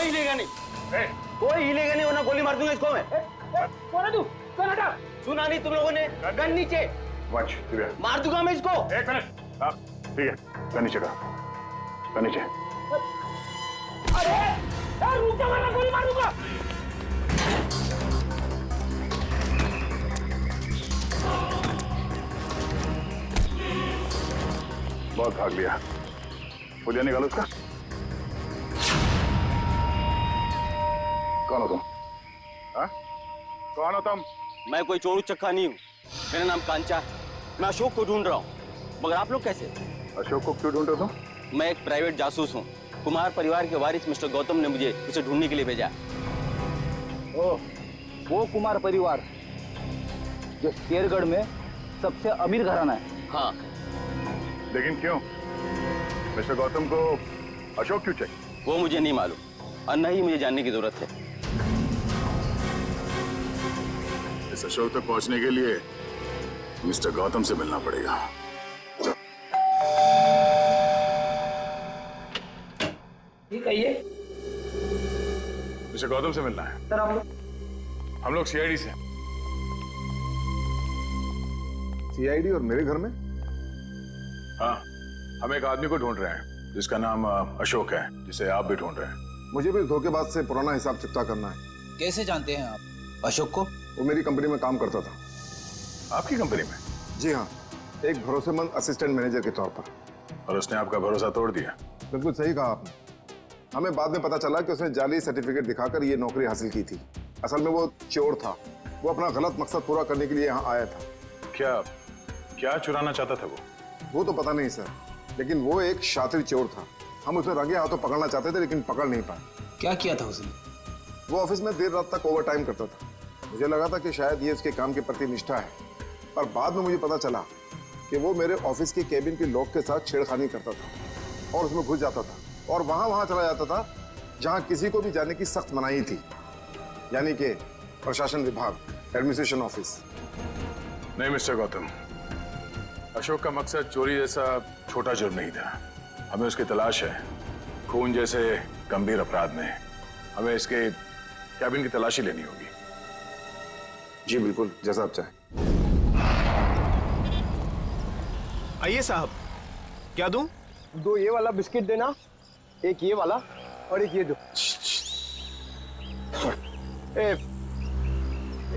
हिलेगा नहीं, कोई हिलेगा नहीं, वरना गोली मार दूंगा इसको मैं। कौन है तू? कौन हटा? सुना नहीं तुम लोगों ने? गन नीचे, मार दूंगा मैं इसको। एक मिनट, ठीक है, गन नीचे करो, गन नीचे। अरे रुक जा वरना गोली मार दूंगा। बहुत भाग लिया, मुझे निकालो उसका। कौन हो तुम? हाँ? कौन हो तुम? मैं कोई चोरू चक्का नहीं हूँ, मेरा नाम कांचा है। मैं अशोक को ढूंढ रहा हूँ, मगर आप लोग कैसे? अशोक को क्यों ढूंढ रहे हो तुम? मैं एक प्राइवेट जासूस हूँ। कुमार परिवार के वारिस मिस्टर गौतम ने मुझे उसे ढूंढने के लिए भेजा। ओह, वो कुमार परिवार जो शेरगढ़ में सबसे अमीर घराना है। हाँ। लेकिन क्यों? मिस्टर गौतम को अशोक क्यों चाहिए? वो मुझे नहीं मालूम और न ही मुझे जानने की जरूरत है। इस अशोक तक पहुंचने के लिए मिस्टर गौतम से मिलना पड़ेगा। ठीक है ये मिस्टर गौतम से मिलना है। सर हम लोग सीआईडी से। सीआईडी और मेरे घर में? हाँ, हम एक आदमी को ढूंढ रहे हैं जिसका नाम अशोक है, जिसे आप भी ढूंढ रहे हैं। मुझे भी धोखेबाज से पुराना हिसाब चुकता करना है। कैसे जानते हैं आप अशोक को? वो मेरी कंपनी में काम करता था। आपकी कंपनी में? जी हाँ, एक भरोसेमंद असिस्टेंट मैनेजर के तौर पर। और उसने आपका भरोसा तोड़ दिया? बिल्कुल सही कहा आपने। हमें बाद में पता चला कि उसने जाली सर्टिफिकेट दिखाकर ये नौकरी हासिल की थी। असल में वो चोर था, वो अपना गलत मकसद पूरा करने के लिए यहाँ आया था। क्या चुराना चाहता था वो तो पता नहीं सर, लेकिन वो एक शातिर चोर था। हम उसे रंगे हाथों पकड़ना चाहते थे, लेकिन पकड़ नहीं पाए। क्या किया था उसने? वो ऑफिस में देर रात तक ओवर टाइम करता था। मुझे लगा था कि शायद ये उसके काम के प्रति निष्ठा है, पर बाद में मुझे पता चला कि वो मेरे ऑफिस के केबिन के लॉक के साथ छेड़खानी करता था और उसमें घुस जाता था और वहां चला जाता था जहां किसी को भी जाने की सख्त मनाही थी, यानी कि प्रशासन विभाग, एडमिनिस्ट्रेशन ऑफिस। नहीं मिस्टर गौतम, अशोक का मकसद चोरी जैसा छोटा जुर्म नहीं था। हमें उसकी तलाश है। खून जैसे गंभीर अपराध में हमें इसके कैबिन की तलाशी लेनी होगी। जी बिल्कुल, जैसा आप चाहें। आइए साहब, क्या दूं? 2 ये वाला बिस्किट देना, एक ये वाला और एक ये दो।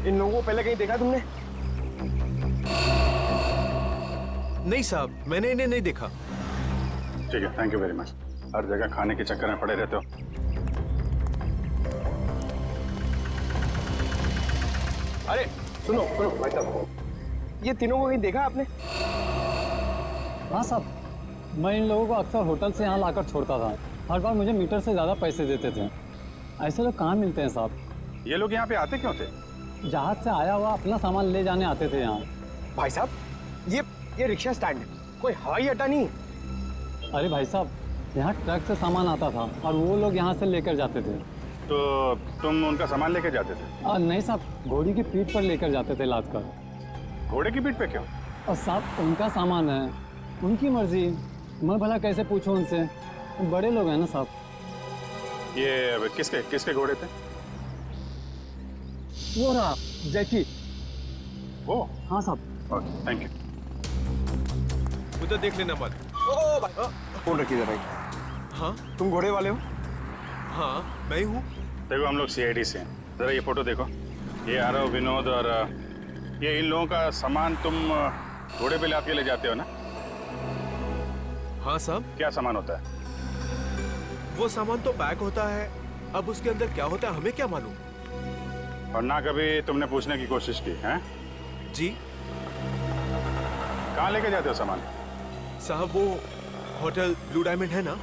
इन लोगों को पहले कहीं देखा तुमने? नहीं साहब, मैंने इन्हें नहीं देखा। ठीक है, थैंक यू वेरी मच। हर जगह खाने के चक्कर में पड़े रहते हो। अरे सुनो भाई साहब, ये तीनों को कहीं देखा आपने? हाँ साहब, मैं इन लोगों को अक्सर होटल से यहाँ लाकर छोड़ता था। हर बार मुझे मीटर से ज़्यादा पैसे देते थे। ऐसे लोग कहाँ मिलते हैं साहब? ये लोग यहाँ पे आते क्यों थे? जहाज से आया हुआ अपना सामान ले जाने आते थे यहाँ। भाई साहब, ये रिक्शा स्टैंड है, कोई हवाई अड्डा नहीं है। अरे भाई साहब, यहाँ ट्रक से सामान आता था और वो लोग यहाँ से लेकर जाते थे। तो तुम उनका सामान लेके जाते थे? नहीं साहब, घोड़ी की पीठ पर लेकर जाते थे लाद कर। घोड़े की पीठ पे क्यों? और साहब, उनका सामान है, उनकी मर्जी। मैं भला कैसे पूछूं उनसे? बड़े लोग हैं ना साहब। ये किसके घोड़े थे? वो रहा जैकी। ओ हाँ साहब। Thank you. उधर देख लेना मत। ओ भाई, फोन रखिए जरा। हाँ तुम घोड़े वाले हो? हाँ, मैं ही हूँ। देखो, हम लोग सीआईडी से हैं। जरा ये फोटो देखो। ये आरव, विनोद और ये इन लोगों का सामान तुम घोड़े पे लाद के ले जाते हो ना? हाँ साहब। क्या सामान होता है? वो सामान तो पैक होता है, अब उसके अंदर क्या होता है हमें क्या मालूम। और ना कभी तुमने पूछने की कोशिश की है? जी कहाँ लेके जाते हो सामान? साहब, वो होटल ब्लू डायमंड है ना,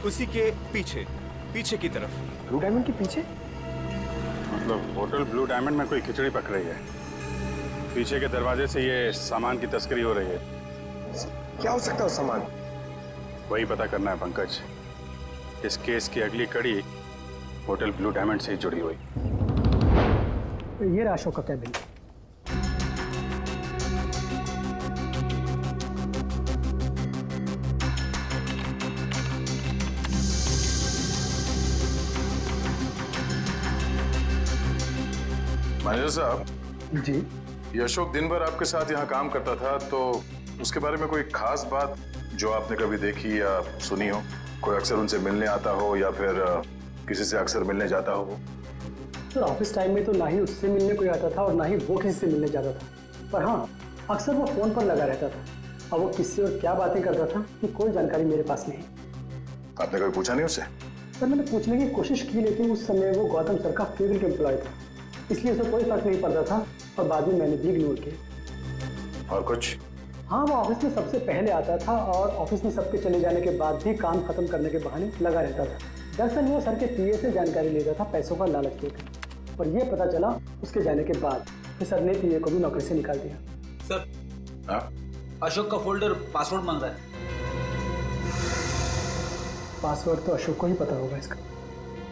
उसी के पीछे की तरफ। ब्लू डायमंड के पीछे? मतलब होटल ब्लू डायमंड में कोई खिचड़ी पक रही है। पीछे के दरवाजे से ये सामान की तस्करी हो रही है। क्या हो सकता है उस सामान? वही पता करना है पंकज। इस केस की अगली कड़ी होटल ब्लू डायमंड से ही जुड़ी हुई। ये रहा अशोक का कैबिन। मैनेजर साहब जी। ये अशोक दिन भर आपके साथ यहाँ काम करता था, तो उसके बारे में कोई खास बात जो आपने कभी देखी या सुनी हो? कोई अक्सर उनसे मिलने आता हो या फिर किसी से अक्सर मिलने जाता हो? सर ऑफिस टाइम में तो ना ही उससे मिलने कोई आता था और ना ही वो किसी से मिलने जाता था, पर हाँ अक्सर वो फोन पर लगा रहता था। और वो किससे और क्या बातें करता था कि कोई जानकारी मेरे पास नहीं। आपने कभी पूछा नहीं उससे? सर मैंने पूछने की कोशिश की, लेकिन उस समय वो गौतम सर का फेवरेट एम्प्लॉय था, इसलिए उसे कोई फर्क नहीं पड़ता था और बाद में मैंने भी इग्नोर किया। और कुछ? हाँ वो ऑफिस में सबसे पहले आता था और ऑफिस में सबके चले जाने के बाद भी काम खत्म करने के बहाने लगा रहता था। दरअसल वो सर के पीए से जानकारी लेता था पैसों का लालच देकर, और ये पता चला उसके जाने के बाद कि सर ने पीए को भी नौकरी से निकाल दिया। सर हाँ? अशोक का फोल्डर पासवर्ड मांग रहा है। पासवर्ड तो अशोक को ही पता होगा इसका।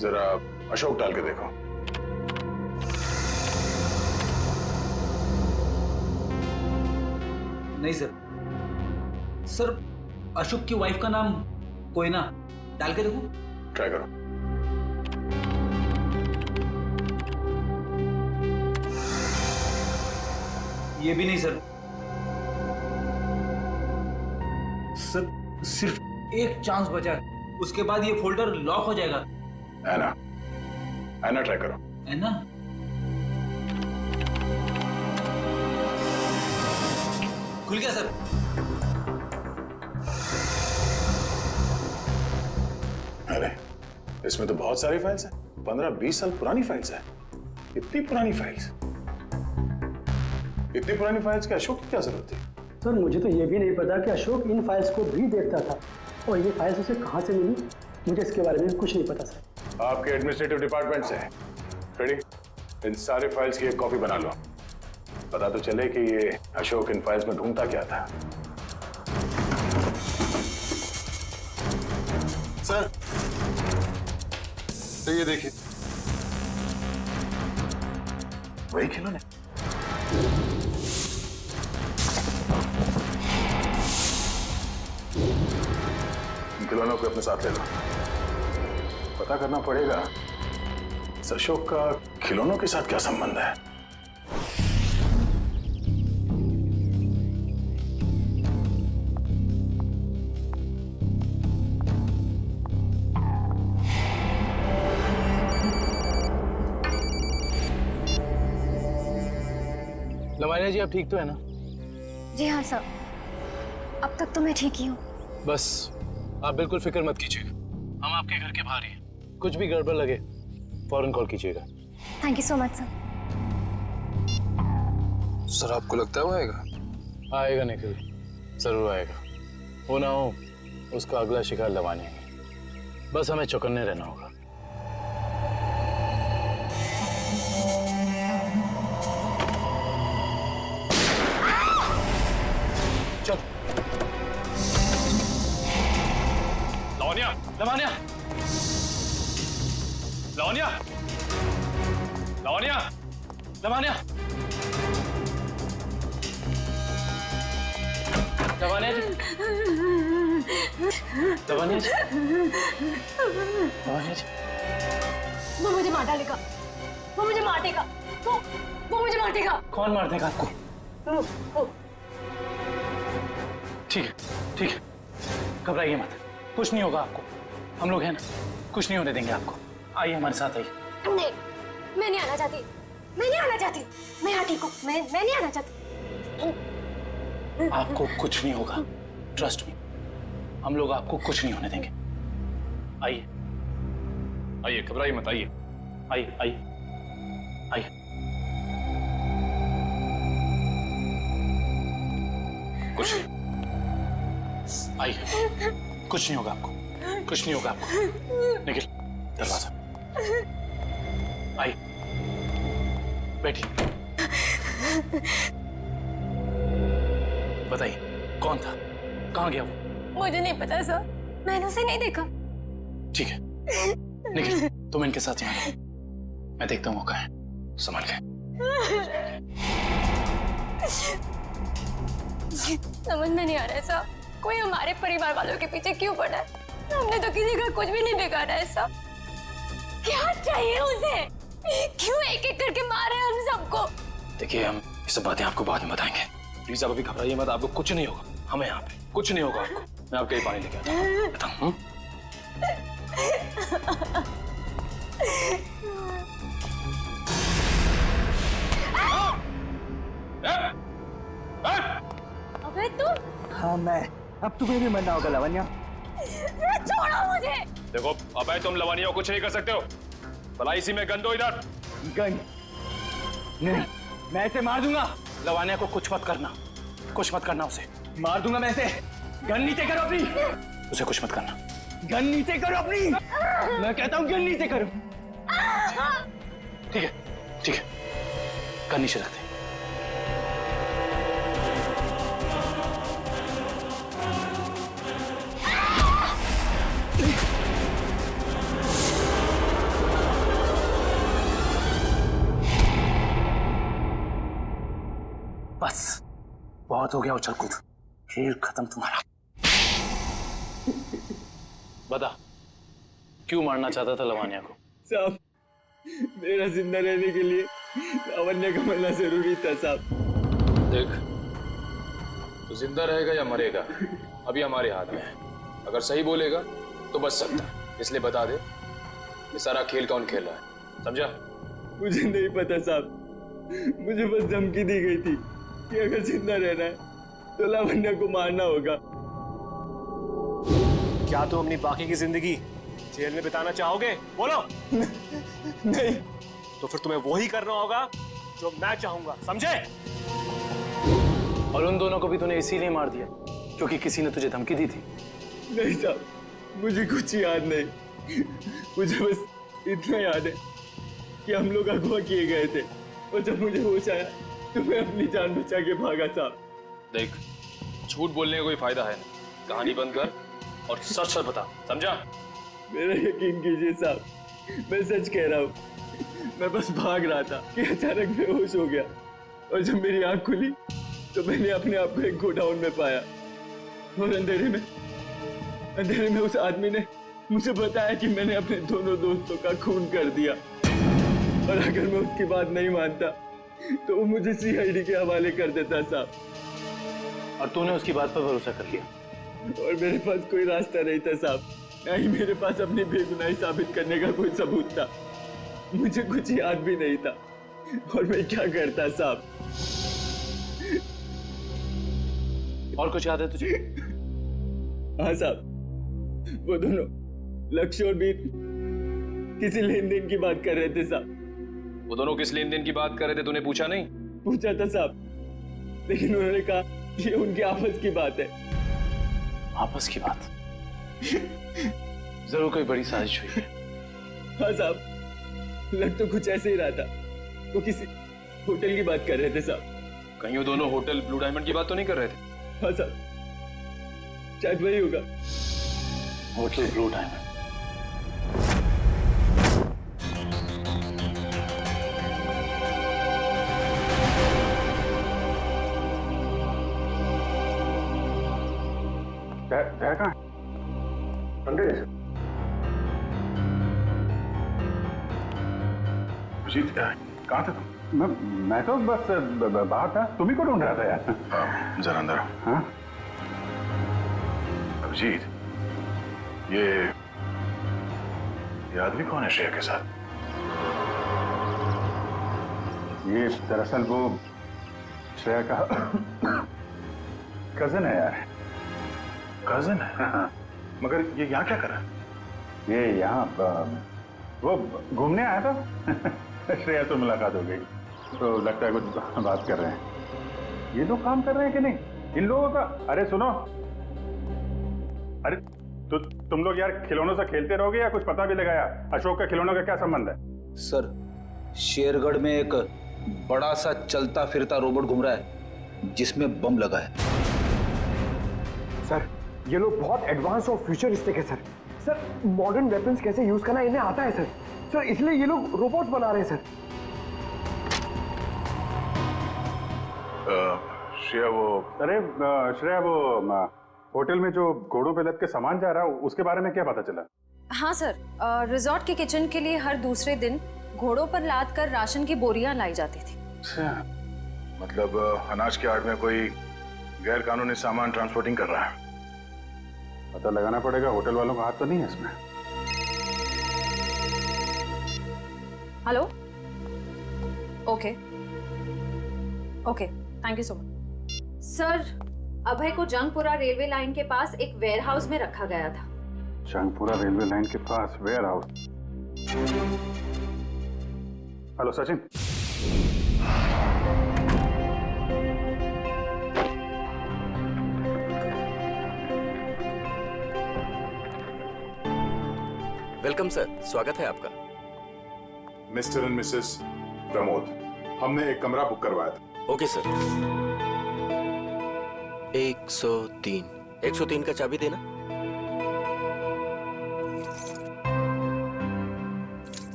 जरा अशोक डाल के देखो। नहीं सर। सर अशोक की वाइफ का नाम कोयना, डाल के देखो। ट्राई करो। ये भी नहीं सर। सर सिर्फ एक चांस बचा है, उसके बाद ये फोल्डर लॉक हो जाएगा। ऐना, ऐना ट्राई करो। है ना? खुल गया सर। अरे इसमें तो बहुत सारी फाइल्स हैं, 15-20 साल पुरानी फाइल्स हैं। इतनी पुरानी फाइल्स, इतनी पुरानी फाइल्स की अशोक की क्या जरूरत थी? सर मुझे तो ये भी नहीं पता कि अशोक इन फाइल्स को भी देखता था, और ये फाइल्स उसे कहाँ से मिली, मुझे इसके बारे में कुछ नहीं पता सर। आपके एडमिनिस्ट्रेटिव डिपार्टमेंट से रेडी, इन सारे फाइल्स की एक कॉपी बना लो। पता तो चले कि ये अशोक इन फाइल्स में ढूंढता क्या था। सर तो ये देखिए, वही खिलौने। इन खिलौनों को अपने साथ ले लो। पता करना पड़ेगा इस अशोक का खिलौनों के साथ क्या संबंध है। लवानिया जी आप ठीक तो है ना? जी हाँ सर, अब तक तो मैं ठीक ही हूँ। बस आप बिल्कुल फिक्र मत कीजिएगा, हम आपके घर के बाहर ही हैं। कुछ भी गड़बड़ लगे फौरन कॉल कीजिएगा। Thank you so much sir. Sir आपको लगता है वो आएगा? आएगा निखिल, जरूर आएगा। वो ना हो उसका अगला शिकार लवानिया है। बस हमें चौकन्ने रहना होगा। चल लवानिया, लवानिया, लवानिया, लवानिया, लवानिया, लवानिया जी, लवानिया जी, लवानिया जी। वो मुझे मार डालेगा, वो मुझे मार देगा, वो मुझे मार देगा। कौन मार देगा आपको? ठीक है, ठीक है, घबराइए मत, कुछ नहीं होगा आपको। हम लोग हैं ना, कुछ नहीं होने देंगे आपको। आइए हमारे साथ आइए। नहीं, मैं नहीं आना चाहती, मैं नहीं आना चाहती, मैं यहाँ ठीक हूँ, मैं नहीं आना चाहती। आपको कुछ नहीं होगा, ट्रस्ट मी, हम लोग आपको कुछ नहीं होने देंगे। आइए, आइए, घबराइए मत, आइए, आइए, आइए, आइए। कुछ नहीं, आइए, कुछ नहीं होगा आपको, कुछ नहीं होगा आपको। निखिल, दरवाजा, आइए, बैठिए। बताइए कौन था, कहाँ गया वो? मुझे नहीं पता सर, मैंने उसे नहीं देखा। ठीक है, निखिल तुम इनके साथ यहाँ रहो, मैं देखता हूँ वो कहाँ है, संभाल के। समझ में नहीं आ रहा है सर, कोई हमारे परिवार वालों के पीछे क्यों पड़ा है? हमने तो किसी का कुछ भी नहीं बिगाड़ा है सर। क्या चाहिए उसे? क्यों एक एक करके मारे हम सबको? देखिए हम ये सब बातें आपको बाद में बताएंगे। प्लीज आप अभी घबराइए मत, आपको कुछ नहीं होगा। हमें यहाँ पे कुछ नहीं होगा आपको। मैं आपके लिए पानी लेके आता हूँ। अबे तुम? हाँ मैं। अब तुम्हें भी मरना होगा लावण्या। छोड़ो मुझे। देखो अबे तुम लवानिया को कुछ नहीं कर सकते हो। भला इसी में गन दो इधर। गन नहीं, मैं इसे मार दूंगा। लवानिया को कुछ मत करना, कुछ मत करना उसे। मार दूंगा मैं इसे। गन नीचे करो अपनी। उसे कुछ मत करना। गन नीचे करो अपनी। मैं कहता हूँ गन नीचे करो। ठीक है ठीक है, गन नीचे रखते। बस बहुत हो गया उछल कूद, खेल खत्म तुम्हारा। बता क्यों मारना चाहता था लवानिया को? साहब मेरा जिंदा रहने के लिए लावण्या का मरना जरूरी था साहब। देख, तो जिंदा रहेगा या मरेगा अभी हमारे हाथ में है। अगर सही बोलेगा तो बच सकता है, इसलिए बता दे ये सारा खेल कौन खेल रहा है, समझा? मुझे नहीं पता साहब, मुझे बस धमकी दी गई थी कि अगर जिंदा रहना है तो लावण्या को मारना होगा। क्या तुम अपनी बाकी की जिंदगी जेल में बिताना चाहोगे? बोलो। नहीं। तो फिर तुम्हें वही करना होगा जो मैं चाहूंगा, समझे? और उन दोनों को भी तूने इसीलिए मार दिया क्योंकि किसी ने तुझे धमकी दी थी? नहीं साहब, मुझे कुछ याद नहीं। मुझे बस इतना याद है कि हम लोग अगवा किए गए थे और जब मुझे होश आया तो मैं अपनी जान बचा के भागा साहब। देख, झूठ बोलने का कोई फायदा है नहीं, कहानी बंद कर और सच सच बता, समझा? मेरा यकीन कीजिए साहब, मैं सच कह रहा हूँ। मैं बस भाग रहा था कि अचानक बेहोश हो गया और जब मेरी आंख खुली तो मैंने अपने आप को एक गोडाउन में पाया और अंधेरे में उस आदमी ने मुझे बताया कि मैंने अपने दोनों दोस्तों का खून कर दिया और अगर मैं उसकी बात नहीं मानता तो वो मुझे सीआईडी के हवाले कर देता साहब। और तूने उसकी बात पर भरोसा कर लिया? और मेरे पास कोई रास्ता नहीं था साहब, ना ही मेरे पास अपनी बेगुनाही साबित करने का कोई सबूत था। मुझे कुछ याद भी नहीं था और मैं क्या करता साहब। और कुछ याद है तुझे? हाँ साहब, वो दोनों लक्ष्य और बीर किसी लेन देन की बात कर रहे थे साहब। वो दोनों किस लेन देन की बात कर रहे थे, तूने पूछा नहीं? पूछा था साहब, लेकिन उन्होंने कहा कि ये उनकी आपस की बात है। आपस की बात? जरूर कोई बड़ी साजिश हुई है। हाँ साहब, लग तो कुछ ऐसे ही रहा था। वो किसी होटल की बात कर रहे थे साहब। कहीं वो दोनों होटल ब्लू डायमंड की बात तो नहीं कर रहे थे? हाँ साहब, शायद वही होगा। Hotel blue diamond. कहाँ? अंदर है। अभिजीत, कहाँ था तुम? मैं तो बस बाहर था, तुम्ही को ढूंढ रहा था यार। जरा अंदर आओ। हाँ? अभिजीत, ये आदमी कौन है श्रेया के साथ? ये दरअसल वो श्रेया का कजन है यार। कजन है? हाँ। मगर ये यहाँ क्या कर रहा है? ये यहाँ वो घूमने आया था। श्रेया से मुलाकात हो गई तो लगता है कुछ बात कर रहे हैं। ये लोग काम कर रहे हैं कि नहीं इन लोगों का? अरे सुनो, अरे तो तुम लोग यार खिलौनों से खेलते रहोगे या कुछ पता भी लगाया? अशोक का खिलौनों का क्या संबंध है? सर, शेरगढ़ में एक बड़ा सा चलता फिरता रोबोट घूम रहा है जिसमें बम लगा है। सर, ये लोग बहुत एडवांस और फ्यूचरिस्टिक है सर। सर, मॉडर्न वेपन्स कैसे यूज करना इन्हें आता है सर। सर, इसलिए ये लोग रोबोट्स बना रहे हैं सर। श्रेया वो होटल में जो घोड़ों पे लद के सामान जा रहा है उसके बारे में क्या पता चला? हाँ सर, रिजॉर्ट के किचन के लिए हर दूसरे दिन घोड़ों पर लाद कर राशन की बोरियां लाई जाती थी। अच्छा, मतलब अनाज के आड़ में कोई गैर कानूनी सामान ट्रांसपोर्टिंग कर रहा है। पता लगाना पड़ेगा, होटल वालों का हाथ तो नहीं है इसमें। Hello, okay okay, thank you so much. Sir, Abhay को जंगपुरा रेलवे लाइन के पास एक वेयरहाउस में रखा गया था। जंगपुरा रेलवे लाइन के पास warehouse. Hello Sachin. Welcome sir, स्वागत है आपका। मिस्टर एंड मिसेस प्रमोद, हमने एक कमरा बुक करवाया था। Okay sir. 103 का चाबी देना।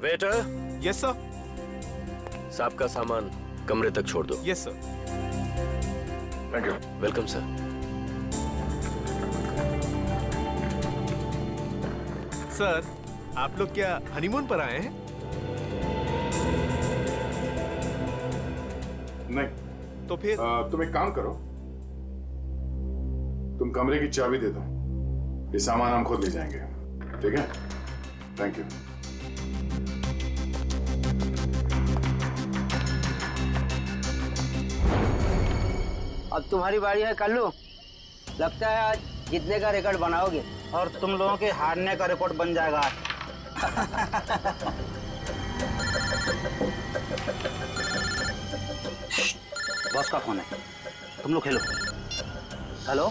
वेटर। Yes sir. साहब का सामान कमरे तक छोड़ दो। Yes sir. Thank you. Welcome sir. Sir, आप लोग क्या हनीमून पर आए हैं? नहीं। तो फिर तुम एक काम करो, तुम कमरे की चाबी दे दो, ये सामान हम खुद ले जाएंगे। ठीक है? Thank you. अब तुम्हारी बारी है कल्लू। लगता है आज जीतने का रिकॉर्ड बनाओगे और तुम लोगों के हारने का रिकॉर्ड बन जाएगा आज। बॉस का फोन है, तुम लोग खेलो। हेलो,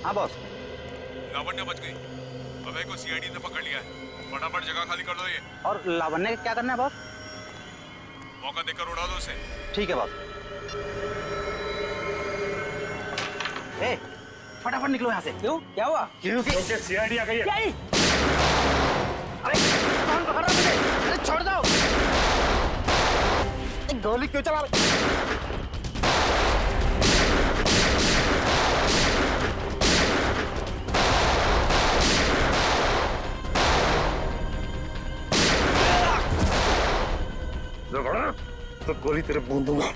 हाँ बॉस। लावण्य बच गई, अभय को सीआईडी ने पकड़ लिया है। फटाफट जगह खाली कर दो ये। और लावण्य क्या करना है बॉस? मौका देकर उड़ा दो उसे। ठीक है बॉस। ए, फटाफट निकलो यहाँ से। क्यों, क्या हुआ? क्योंकि सीआईडी आ गई है। अरे कौन पकड़ रहा मुझे? अरे छोड़ दो। गोली क्यों चला रहे? तो गोली तेरे मुंह दूंगा।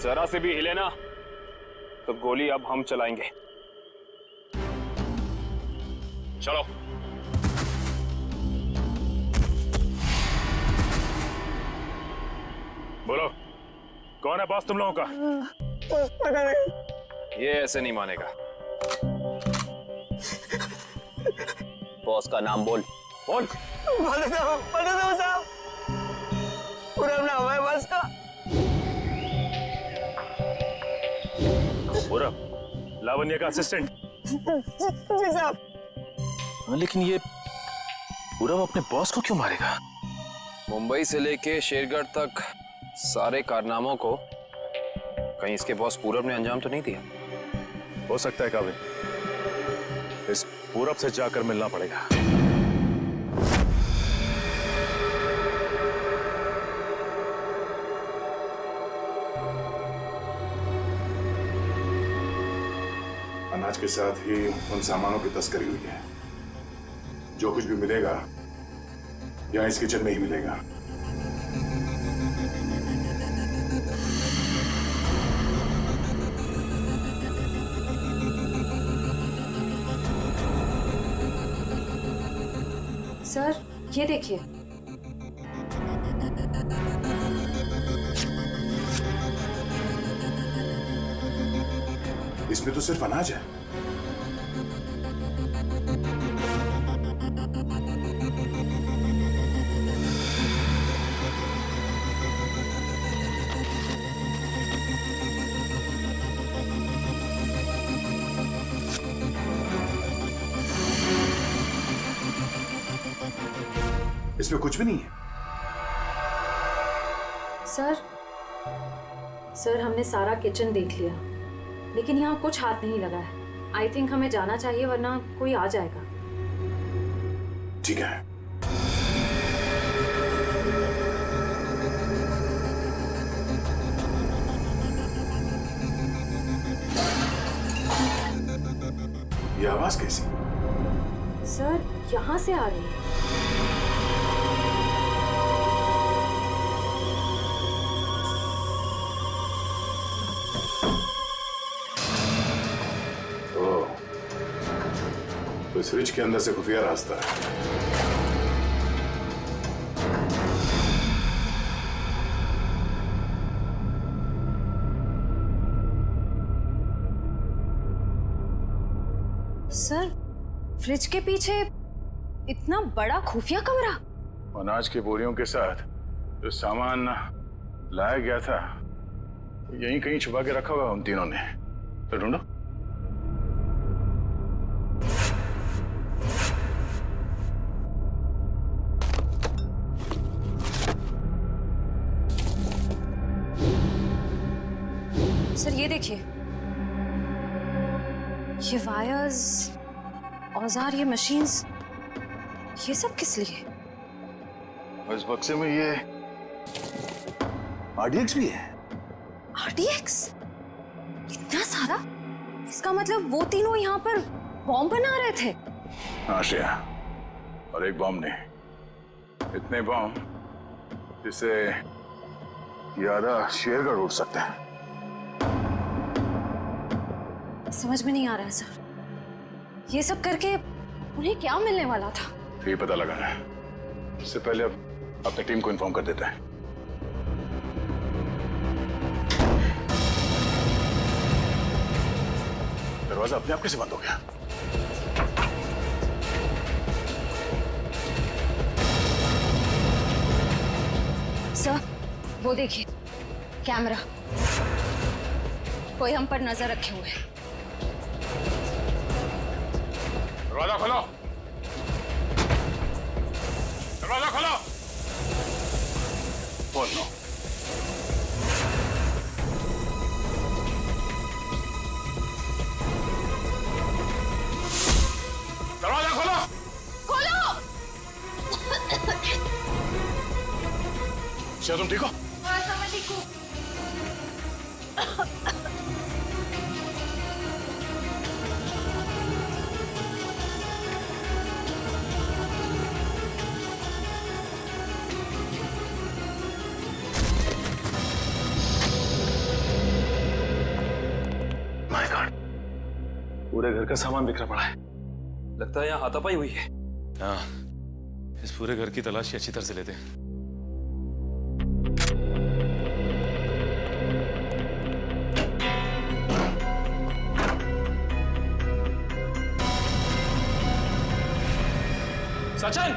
जरा से भी हिले ना तो गोली अब हम चलाएंगे। चलो। बोलो, कौन है बॉस तुम लोगों का? पता नहीं। ये ऐसे नहीं मानेगा। बॉस का नाम बोल। बोल। बता दो साहब। पूरा नाम है बॉस का। पूरा लावण्य का असिस्टेंट। जी साहब। लेकिन ये पूरब अपने बॉस को क्यों मारेगा? मुंबई से लेके शेरगढ़ तक सारे कारनामों को कहीं इसके बॉस पूरब ने अंजाम तो नहीं दिया? हो सकता है काबिल, इस पूरब से जाकर मिलना पड़ेगा। अनाज के साथ ही उन सामानों की तस्करी हुई है। जो कुछ भी मिलेगा यहाँ इस किचन में ही मिलेगा। सर, ये देखिए। इसमें तो सिर्फ अनाज है। इसमें कुछ भी नहीं है। सर हमने सारा किचन देख लिया, लेकिन यहाँ कुछ हाथ नहीं लगा है। आई थिंक हमें जाना चाहिए, वरना कोई आ जाएगा। ठीक है। ये आवाज कैसी? सर यहाँ से आ रही है। ओह, तो इस फ्रिज के अंदर से खुफिया रास्ता है। सर फ्रिज के पीछे इतना बड़ा खुफिया कमरा? अनाज की बोरियों के साथ जो सामान लाया गया था यहीं कहीं छुपा के रखा हुआ उन तीनों ने। तो ढूंढो। सर ये देखिए, ये वायर्स, औजार, ये मशीन्स, ये सब किस लिए? और इस बक्से में ये RDX भी है। RDX? इतना सारा? इसका मतलब वो तीनों यहाँ पर बॉम्ब बना रहे थे? हाँ श्रेया, और एक बॉम्ब नहीं, इतने बॉम्ब जिससे ये आधा शेरगढ़ उड़ सकते हैं। समझ में नहीं आ रहा है सर, ये सब करके उन्हें क्या मिलने वाला था? ये पता लगाना है। इससे पहले अब अपनी टीम को इन्फॉर्म कर देते हैं। दरवाजा अपने आप कैसे बंद हो गया? सर वो देखिए, कैमरा, कोई हम पर नजर रखे हुए है। दरवाजा खोलो, दरवाजा खोलो। खोल लो। दरवाजा खोलो। खोलो। क्या तुम ठीक हो? हाँ सर, मैं ठीक हूँ। पूरे घर का सामान बिखरा पड़ा है। लगता है यहाँ हाथापाई हुई है। हाँ, इस पूरे घर की तलाशी अच्छी तरह से लेते हैं। सचिन!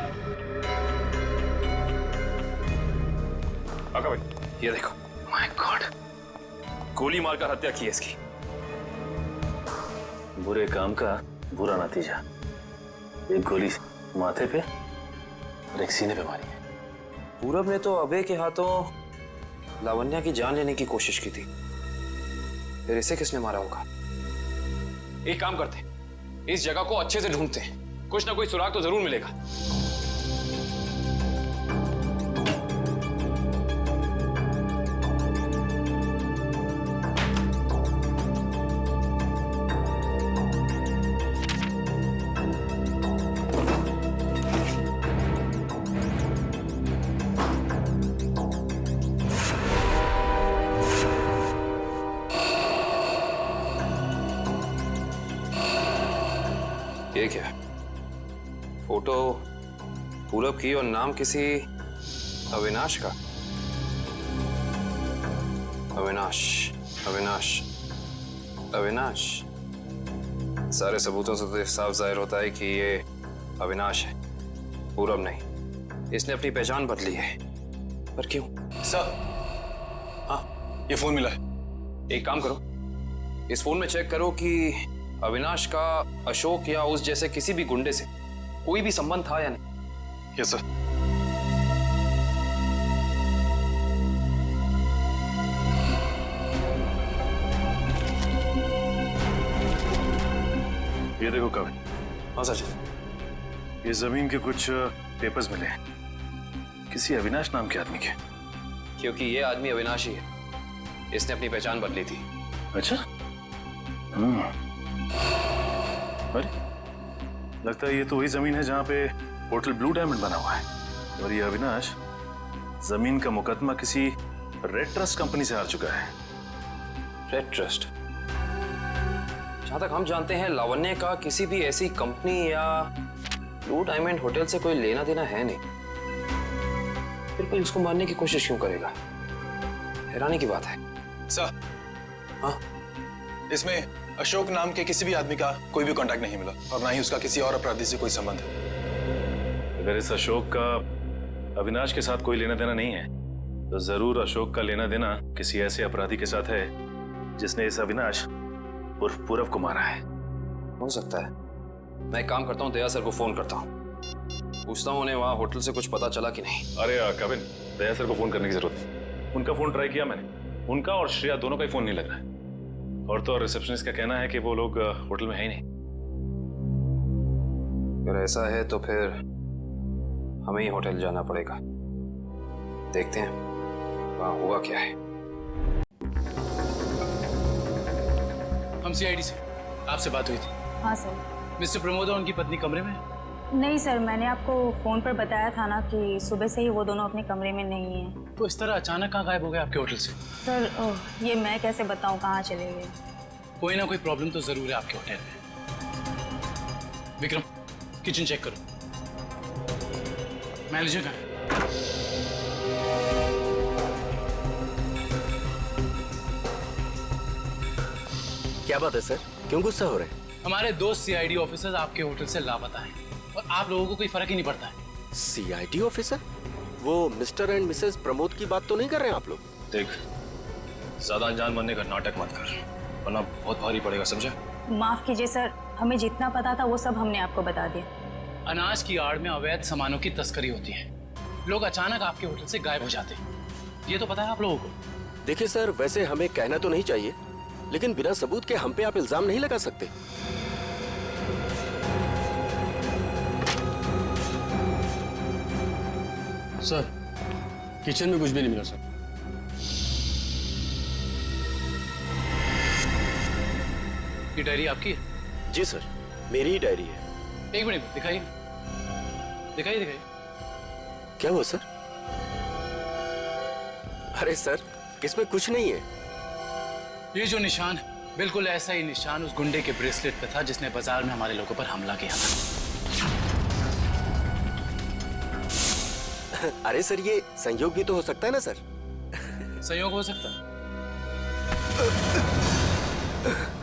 आका भाई, ये देखो। माय गॉड, गोली मारकर हत्या की है इसकी। बुरे काम का बुरा नतीजा। एक गोली माथे पे और एक सीने पे मारी है। पूरब ने तो अभय के हाथों लावण्या की जान लेने की कोशिश की थी, फिर इसे किसने मारा होगा? एक काम करते, इस जगह को अच्छे से ढूंढते हैं, कुछ ना कोई सुराग तो जरूर मिलेगा। ये क्या है? फोटो पूरब की और नाम किसी अविनाश का। अविनाश, अविनाश, अविनाश। सारे सबूतों से तो साफ जाहिर होता है कि ये अविनाश है, पूरब नहीं। इसने अपनी पहचान बदली है, पर क्यों? सर, हाँ, ये फोन मिला है। एक काम करो, इस फोन में चेक करो कि अविनाश का अशोक या उस जैसे किसी भी गुंडे से कोई भी संबंध था या नहीं। Yes sir. ये देखो कवि। हाँ सच, ये जमीन के कुछ पेपर्स मिले हैं, किसी अविनाश नाम के आदमी के। क्योंकि ये आदमी अविनाश ही है, इसने अपनी पहचान बदली थी। अच्छा। अरे लगता है ये तो वही जमीन है जहां पे होटल ब्लू डायमंड बना हुआ है। और ये अविनाश जमीन का मुकदमा किसी रेड ट्रस्ट कंपनी से हार चुका है। Red trust? जहां तक हम जानते हैं लावण्य का किसी भी ऐसी कंपनी या ब्लू डायमंड होटल से कोई लेना देना है नहीं, फिर कोई उसको मारने की कोशिश क्यों करेगा? हैरानी की बात है। सर, हाँ, इसमें अशोक नाम के किसी भी आदमी का कोई भी कांटेक्ट नहीं मिला और ना ही उसका किसी और अपराधी से कोई संबंध है। अगर इस अशोक का अविनाश के साथ कोई लेना देना नहीं है तो जरूर अशोक का लेना देना किसी ऐसे अपराधी के साथ है जिसने इस अविनाश उर्फ पूरव को मारा है। हो सकता है। मैं एक काम करता हूँ, दया सर को फोन करता हूँ, पूछता हूँ उन्हें वहाँ होटल से कुछ पता चला कि नहीं। अरे कविन, दया सर को फोन करने की जरूरत नहीं। उनका फोन ट्राई किया मैंने, उनका और श्रेया दोनों का ही फोन नहीं लग रहा है। और तो और रिसेप्शनिस्ट का कहना है कि वो लोग होटल में है ही नहीं। अगर ऐसा है तो फिर हमें ही होटल जाना पड़ेगा। देखते हैं वहाँ हुआ क्या है। हम सीआईडी से, आपसे बात हुई थी। हाँ सर। मिस्टर प्रमोद और उनकी पत्नी कमरे में? नहीं सर, मैंने आपको फोन पर बताया था ना कि सुबह से ही वो दोनों अपने कमरे में नहीं हैं। तो इस तरह अचानक कहाँ गायब हो गए आपके होटल से? सर ये मैं कैसे बताऊं कहाँ चले गए। कोई ना कोई प्रॉब्लम तो जरूर है आपके होटल में। विक्रम, किचन चेक करो। मैनेजर कहाँ है? क्या बात है सर, क्यों गुस्सा हो रहे हैं? हमारे दो सीआईडी ऑफिसर्स आपके होटल से लापता हैं और आप लोगों को कोई फर्क ही नहीं पड़ता है। CID officer? वो मिस्टर एंड मिसेस प्रमोद की बात तो नहीं कर रहे हैं आप लोग? देख, ज्यादा अनजान बनने का नाटक मत कर, वरना बहुत भारी पड़ेगा, समझा? माफ कीजिए सर, हमें जितना पता था वो सब हमने आपको बता दिया। अनाज की आड़ में अवैध सामानों की तस्करी होती है। लोग अचानक आपके होटल से गायब हो जाते हैं, ये तो पता है आप लोगों को। देखिए सर, वैसे हमें कहना तो नहीं चाहिए, लेकिन बिना सबूत के हम पे आप इल्जाम नहीं लगा सकते। सर, किचन में कुछ भी नहीं मिला सर। ये डायरी आपकी है? जी सर, मेरी ही डायरी है। एक मिनट दिखाइए, दिखाइए दिखाइए। क्या हुआ सर? अरे सर, इसमें कुछ नहीं है। ये जो निशान है, बिल्कुल ऐसा ही निशान उस गुंडे के ब्रेसलेट पे था जिसने बाजार में हमारे लोगों पर हमला किया था। अरे सर, ये संयोग भी तो हो सकता है ना सर? संयोग हो सकता है।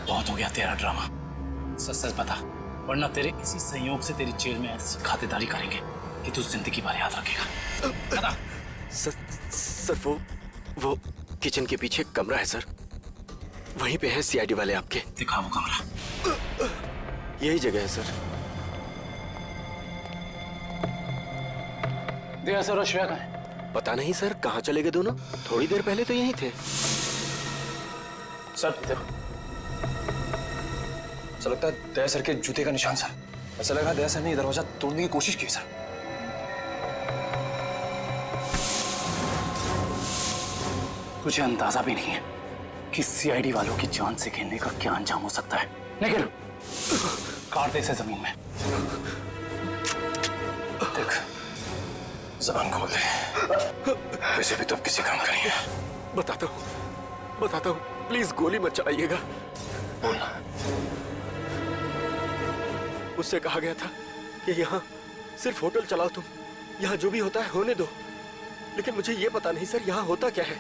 बहुत हो गया तेरा ड्रामा, सच सच बता, वरना तेरे इसी संयोग से तेरी जेल में ऐसी खातिरदारी करेंगे कि तू जिंदगी भर याद रखेगा। बता। सर वो किचन के पीछे कमरा है सर, वहीं पे है सीआईडी वाले आपके। दिखा वो कमरा। यही जगह है सर। दया सर और श्रेया कहाँ है? पता नहीं सर, कहाँ चले गए दोनों? थोड़ी देर पहले तो यहीं थे। सर देखो, ऐसा लगता है दया सर के जूते का निशान सर। ऐसा लगा दया सर ने ये दरवाजा तोड़ने की कोशिश की सर। तुझे अंदाजा भी नहीं है कि सीआईडी वालों की जान से खेलने का क्या अंजाम हो सकता है। निकल, काट दे इसे जमीन में। देख, ज़बान खोल दे, वैसे भी तुम किसी काम करेंगे। बताता हूँ, प्लीज गोली मत चलाइएगा। बोलना। उससे कहा गया था कि यहाँ सिर्फ होटल चलाओ तुम, यहाँ जो भी होता है होने दो। लेकिन मुझे ये पता नहीं सर, यहाँ होता क्या है।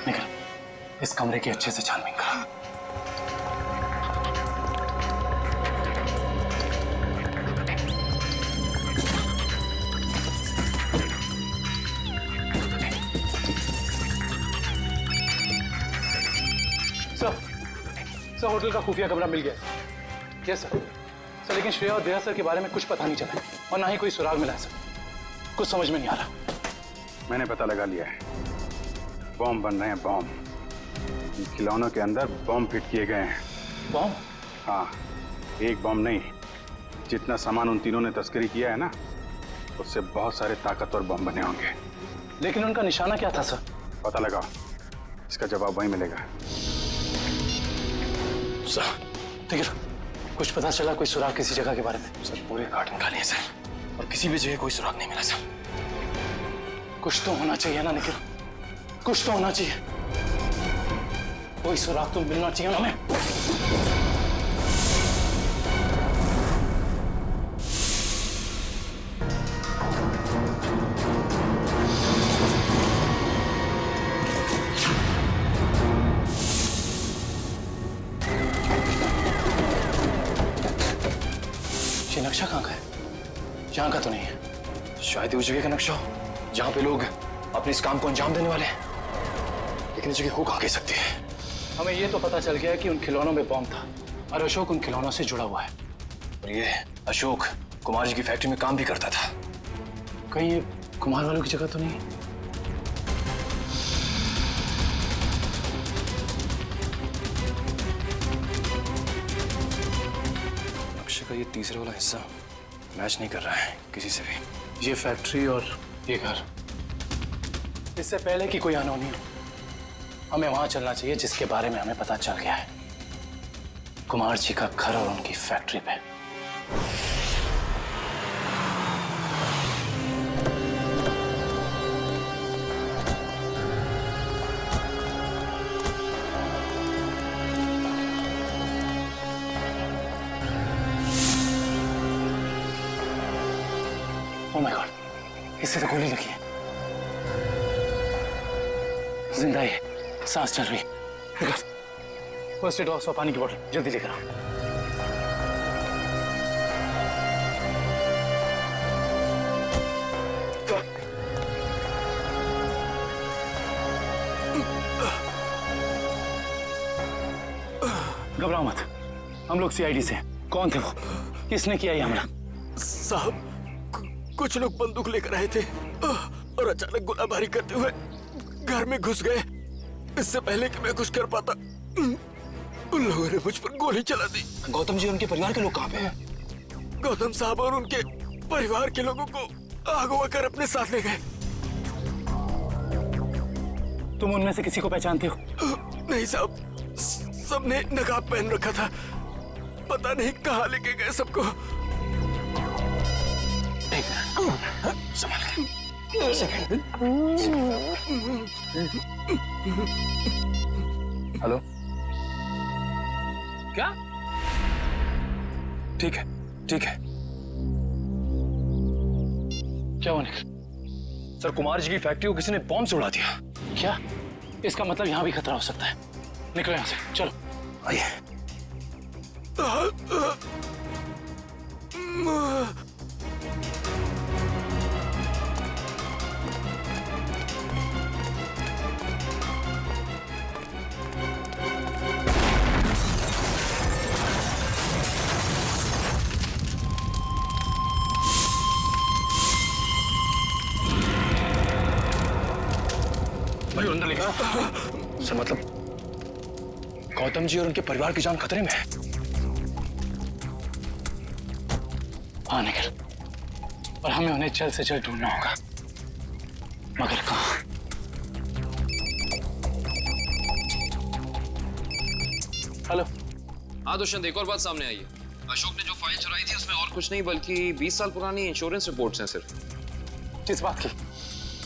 निकल, इस कमरे की अच्छे से छानबीन कर। सर, होटल का खुफिया कमरा मिल गया। यस सर, लेकिन श्रेया और दया सर के बारे में कुछ पता नहीं चला और ना ही कोई सुराग मिला सर। कुछ समझ में नहीं आ रहा। मैंने पता लगा लिया है, बॉम्ब बन रहे हैं, बॉम्ब। इन खिलौनों के अंदर बॉम्ब फिट किए गए हैं। बॉम्ब? हाँ, एक बॉम्ब नहीं, जितना सामान उन तीनों ने तस्करी किया है ना, उससे बहुत सारे ताकतवर बॉम्ब बने होंगे। लेकिन उनका निशाना क्या था सर? पता लगाओ, इसका जवाब वहीं मिलेगा। सर, निखिल, कुछ पता चला कोई सुराग किसी जगह के बारे में? सर पूरे गार्डन खाली है सर, और किसी भी जगह कोई सुराग नहीं मिला सर। कुछ तो होना चाहिए ना निखिल, कुछ तो होना चाहिए। कोई सुराग तो मिलना चाहिए ना हमें। ये नक्शा कहाँ का है? यहाँ का तो नहीं है। शायद उस जगह का नक्शा हो जहाँ पे लोग अपने इस काम को अंजाम देने वाले हैं, लेकिन इस जगह हो कहाँ कह सकती है। हमें ये तो पता चल गया कि उन खिलौनों में बॉम्ब था और अशोक उन खिलौनों से जुड़ा हुआ है। और ये अशोक कुमार जी की फैक्ट्री में काम भी करता था। कहीं ये कुमार वालों की जगह तो नहीं? नक्शे का ये तीसरा वाला हिस्सा मैच नहीं कर रहा है किसी से भी। ये फैक्ट्री और ये घर, इससे पहले कि कोई अनहोनी हो, हमें वहां चलना चाहिए जिसके बारे में हमें पता चल गया है, कुमार जी का घर और उनकी फैक्ट्री पे। ओह माय गॉड, इससे तो गोली लगी है। जिंदा है, सांस चल रही है। फर्स्ट एड बॉक्स और पानी की बोतल जल्दी लेकर आओ। घबराओ मत, हम लोग सीआईडी से हैं। कौन थे वो? किसने किया ये हमला? साहब, कुछ लोग बंदूक लेकर आए थे और अचानक गोलाबारी करते हुए घर में घुस गए। इससे पहले कि मैं कुछ कर पाता, उन लोगों ने मुझ पर गोली चला दी। गौतम जी और उनके परिवार के लोग कहाँ पे हैं? गौतम साहब और उनके परिवार के लोगों को अगवा कर अपने साथ ले गए। तुम उनमें से किसी को पहचानते हो? नहीं साहब, सबने नकाब पहन रखा था। पता नहीं कहाँ लेके गए सबको। संभाल के। हेलो, क्या? ठीक है, ठीक है। क्या हुआ निखिल? सर, कुमार जी की फैक्ट्री को किसी ने बॉम्ब से उड़ा दिया। क्या? इसका मतलब यहाँ भी खतरा हो सकता है। निकलो यहाँ से, चलो। आइए। भाई अंदर लेकर। सर, मतलब गौतम जी और उनके परिवार की जान खतरे में है। हाँ निखिल, और हमें उन्हें जल्द से जल्द ढूंढना होगा, मगर कहाँ? हेलो। हाँ दुष्यंत, एक और बात सामने आई है। अशोक ने जो फाइल चुराई थी उसमें और कुछ नहीं बल्कि 20 साल पुरानी इंश्योरेंस रिपोर्ट्स हैं सिर्फ। किस बात की?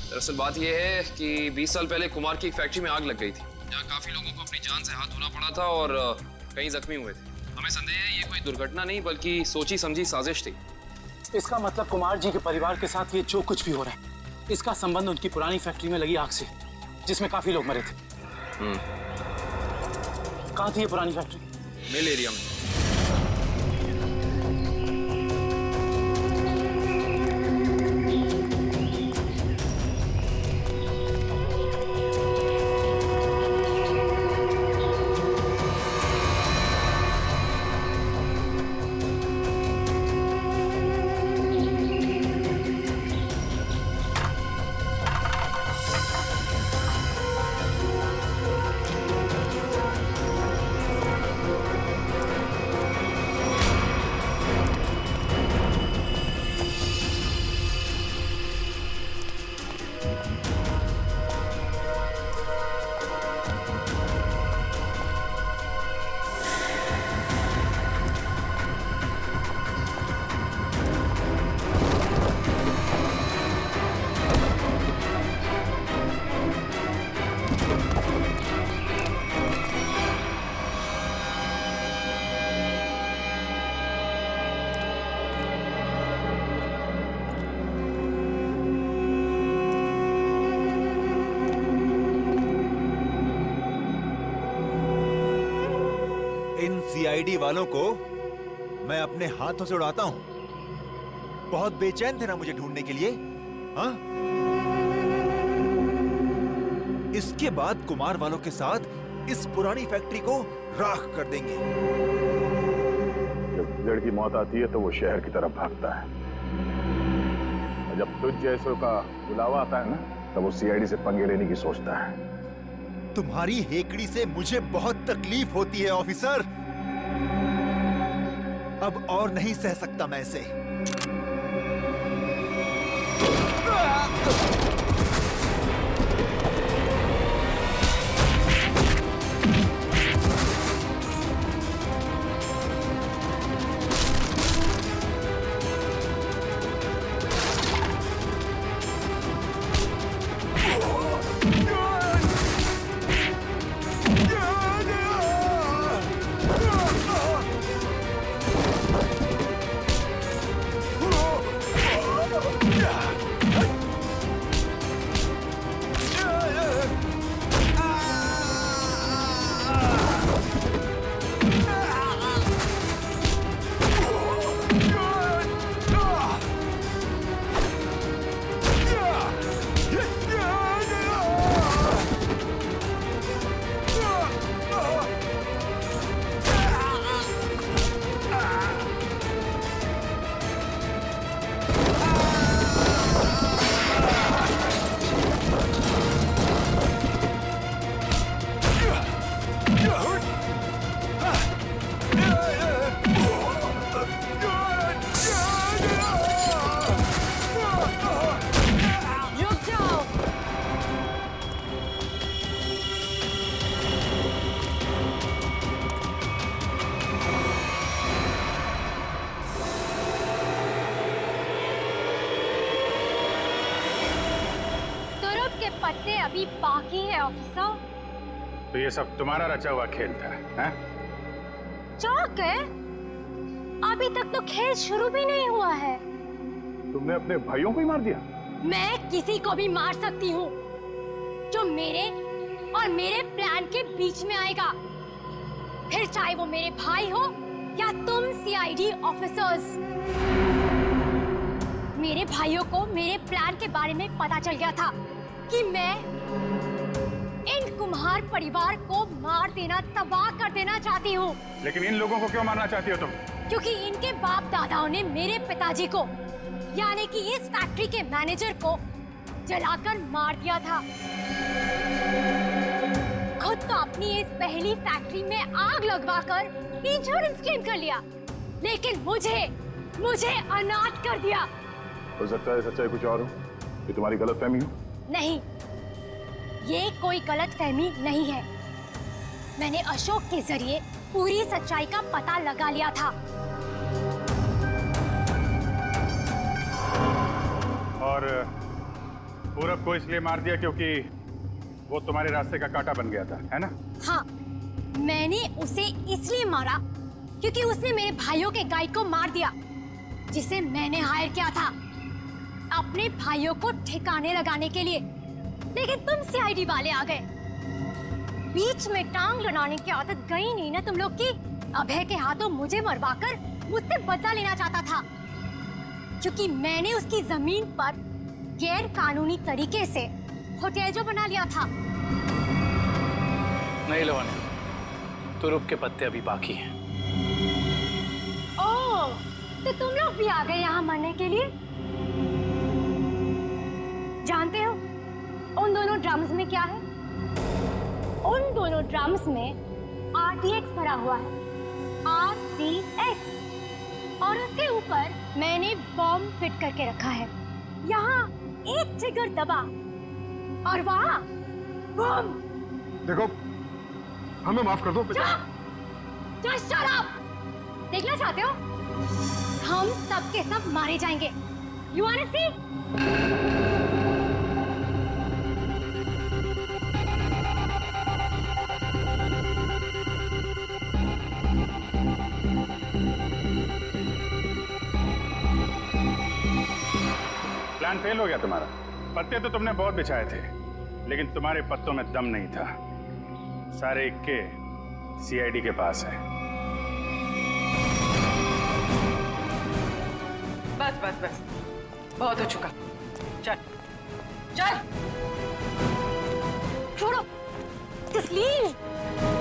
दरअसल बात यह है कि 20 साल पहले कुमार की एक फैक्ट्री में आग लग गई थी, जहाँ काफी लोगों को अपनी जान से हाथ धोना पड़ा था और कई जख्मी हुए थे। हमें संदेह है ये कोई दुर्घटना नहीं बल्कि सोची समझी साजिश थी। इसका मतलब कुमार जी के परिवार के साथ ये जो कुछ भी हो रहा है, इसका संबंध उनकी पुरानी फैक्ट्री में लगी आग से, जिसमें काफी लोग मरे थे। कहाँ थी ये पुरानी फैक्ट्री? मिल एरिया में। इन सीआईडी वालों को मैं अपने हाथों से उड़ाता हूं। बहुत बेचैन थे ना मुझे ढूंढने के लिए, हाँ? इसके बाद कुमार वालों के साथ इस पुरानी फैक्ट्री को राख कर देंगे। जब जड़ की मौत आती है तो वो शहर की तरफ भागता है, और जब तुझ जैसों का बुलावा आता है ना, तब वो सीआईडी से पंगे लेने की सोचता है। तुम्हारी हेकड़ी से मुझे बहुत तकलीफ होती है ऑफिसर। अब और नहीं सह सकता मैं इसे। अभी बाकी है ऑफिसर। तो ये सब तुम्हारा रचा हुआ खेल था, हैं? चौक है, अभी तक तो खेल शुरू भी नहीं हुआ है। तुमने अपने भाइयों को ही मार दिया? मैं किसी को भी मार सकती हूँ जो मेरे और मेरे प्लान के बीच में आएगा, फिर चाहे वो मेरे भाई हो या तुम सीआईडी ऑफिसर्स। मेरे भाइयों को मेरे प्लान के बारे में पता चल गया था कि मैं इन कुम्हार परिवार को मार देना, तबाह कर देना चाहती हूँ। लेकिन इन लोगों को क्यों मारना चाहती हो तुम? क्योंकि इनके बाप दादाओं ने मेरे पिताजी को, यानी कि इस फैक्ट्री के मैनेजर को जलाकर मार दिया था। खुद तो अपनी इस पहली फैक्ट्री में आग लगवाकर इंश्योरेंस क्लेम कर लिया, लेकिन मुझे अनाथ कर दिया। हो सकता है सच्चाई कुछ और हो, ये तुम्हारी गलतफहमी हो। नहीं, ये कोई गलतफहमी नहीं है। मैंने अशोक के जरिए पूरी सच्चाई का पता लगा लिया था। और पूरब को इसलिए मार दिया क्योंकि वो तुम्हारे रास्ते का कांटा बन गया था, है ना? हाँ, मैंने उसे इसलिए मारा क्योंकि उसने मेरे भाइयों के गाइड को मार दिया, जिसे मैंने हायर किया था अपने भाइयों को ठिकाने लगाने के लिए। लेकिन तुम सीआईडी वाले आ गए, बीच में टांग लड़ाने की आदत गई नहीं ना तुम लोग की। अभय के हाथों मुझे मरवाकर मुझसे बदला लेना चाहता था, क्योंकि मैंने उसकी जमीन पर गैर कानूनी तरीके से होटल जो बना लिया था। नहीं लवण्य, तुरुप के पत्ते अभी बाकी हैं। ओह, तो तुम लोग भी आ गए यहाँ मरने के लिए? जानते हो उन दोनों ड्रम्स में क्या है? उन दोनों ड्रम्स में RTX भरा हुआ है, RTX, और उसके ऊपर मैंने बॉम्ब फिट करके रखा है। यहाँ एक ट्रिगर दबा और वहाँ बॉम्ब। देखो, हमें माफ कर दो। Just shut up! देखना चाहते हो? हम सब के सब मारे जाएंगे। You wanna see? Plan fail हो गया तुम्हारा। पत्ते तो तुमने बहुत बिछाए थे, लेकिन तुम्हारे पत्तों में दम नहीं था। सारे इक्के सीआईडी के पास है। बस बस बस, बहुत हो चुका। चल चल। छोड़ो तस्लीम।